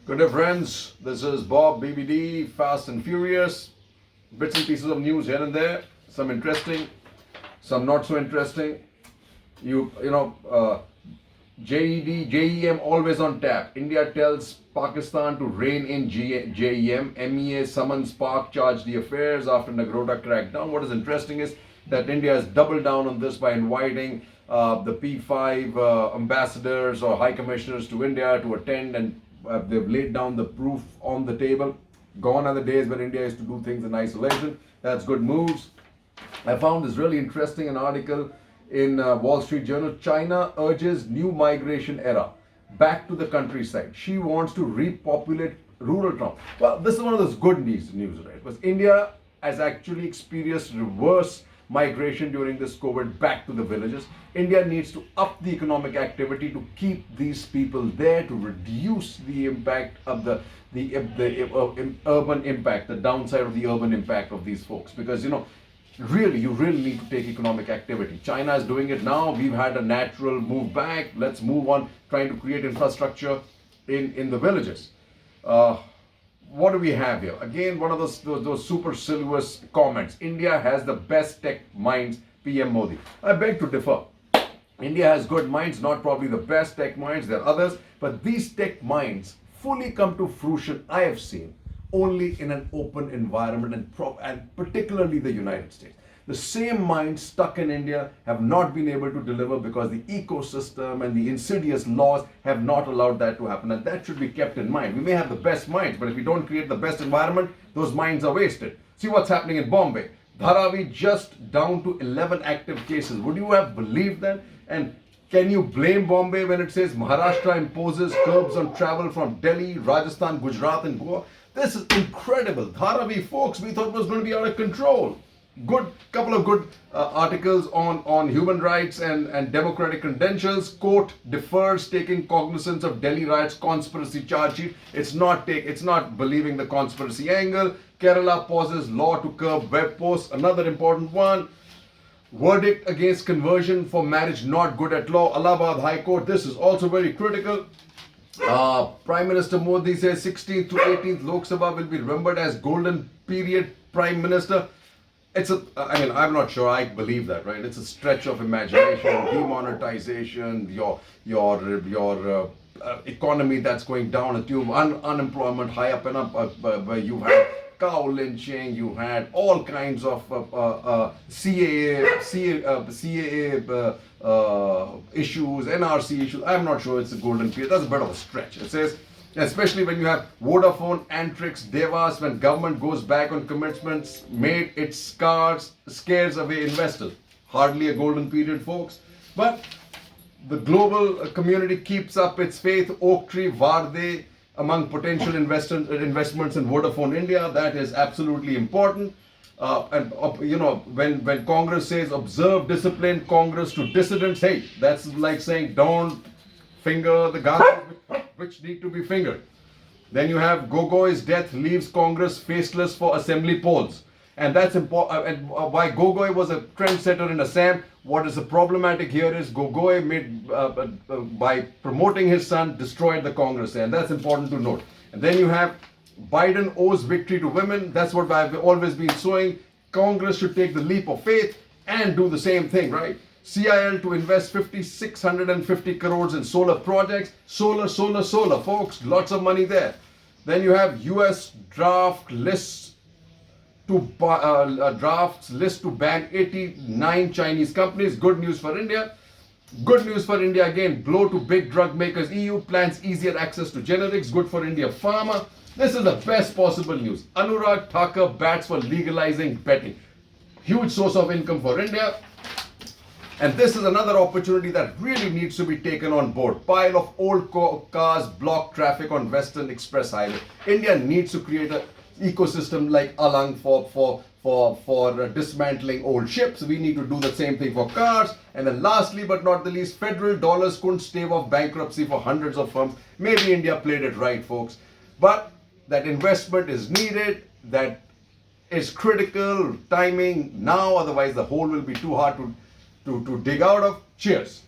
Good day, friends. This is Bob BBD, Fast and Furious. Bits and pieces of news here and there. Some interesting, some not so interesting. JEM always on tap. India tells Pakistan to rein in JEM. MEA summons Pak, charge the affairs after Nagrota crackdown. What is interesting is that India has doubled down on this by inviting the P5 ambassadors or high commissioners to India to attend, and they've laid down the proof on the table. Gone are the days when India used to do things in isolation. That's good moves. I found this really interesting, an article in Wall Street Journal. China urges new migration era back to the countryside. She wants to repopulate rural towns. Well, this is one of those good news, right? Because India has actually experienced reverse migration during this COVID back to the villages. India needs to up the economic activity to keep these people there, to reduce the impact of the urban impact, the downside of the urban impact of these folks. Because you really need to take economic activity. China is doing it now. We've had a natural move back. Let's move on, trying to create infrastructure in the villages. What do we have here? Again, one of those supercilious comments. India has the best tech minds, PM Modi. I beg to differ. India has good minds, not probably the best tech minds. There are others, but these tech minds fully come to fruition, I have seen, only in an open environment, and particularly the United States. The same minds stuck in India have not been able to deliver because the ecosystem and the insidious laws have not allowed that to happen. And that should be kept in mind. We may have the best minds, but if we don't create the best environment, those minds are wasted. See what's happening in Bombay. Dharavi just down to 11 active cases. Would you have believed that? And can you blame Bombay when it says Maharashtra imposes curbs on travel from Delhi, Rajasthan, Gujarat and Goa? This is incredible. Dharavi, folks, we thought it was going to be out of control. Couple of good articles on human rights and democratic credentials. Court defers taking cognizance of Delhi riots conspiracy charge sheet. It's not believing the conspiracy angle. Kerala pauses law to curb web posts. Another important one. Verdict against conversion for marriage not good at law. Allahabad High Court. This is also very critical. Prime Minister Modi says 16th to 18th Lok Sabha will be remembered as golden period Prime Minister. I'm not sure I believe that, right? It's a stretch of imagination, demonetization, your economy that's going down a tube, unemployment high up and up. You had cow lynching, you had all kinds of CAA issues, NRC issues. I'm not sure it's a golden period. That's a bit of a stretch. It says, especially when you have Vodafone, Antrix, Devas, when government goes back on commitments made, it scares away investors. Hardly a golden period, folks. But the global community keeps up its faith. Oaktree, Varde, among potential investments in Vodafone India, that is absolutely important. When Congress says observe discipline, Congress to dissidents, hey, that's like saying don't finger the guns which need to be fingered. Then you have Gogoi's death leaves Congress faceless for assembly polls. And that's important. And why Gogoi was a trendsetter in Assam. What is the problematic here is Gogoi by promoting his son, destroyed the Congress. And that's important to note. And then you have Biden owes victory to women. That's what I've always been saying. Congress should take the leap of faith and do the same thing, right? CIL to invest 650 crores in solar projects. Solar, folks. Lots of money there. Then you have US drafts list to ban 89 Chinese companies. Good news for India. Good news for India again. Blow to big drug makers. EU plans easier access to generics. Good for India pharma. This is the best possible news. Anurag Thakur bats for legalizing betting. Huge source of income for India. And this is another opportunity that really needs to be taken on board. Pile of old cars block traffic on Western Express Highway. India needs to create an ecosystem like Alang for dismantling old ships. We need to do the same thing for cars. And then lastly but not the least, federal dollars couldn't stave off bankruptcy for hundreds of firms. Maybe India played it right, folks. But that investment is needed. That is critical timing now. Otherwise, the hole will be too hard to dig out of. Cheers.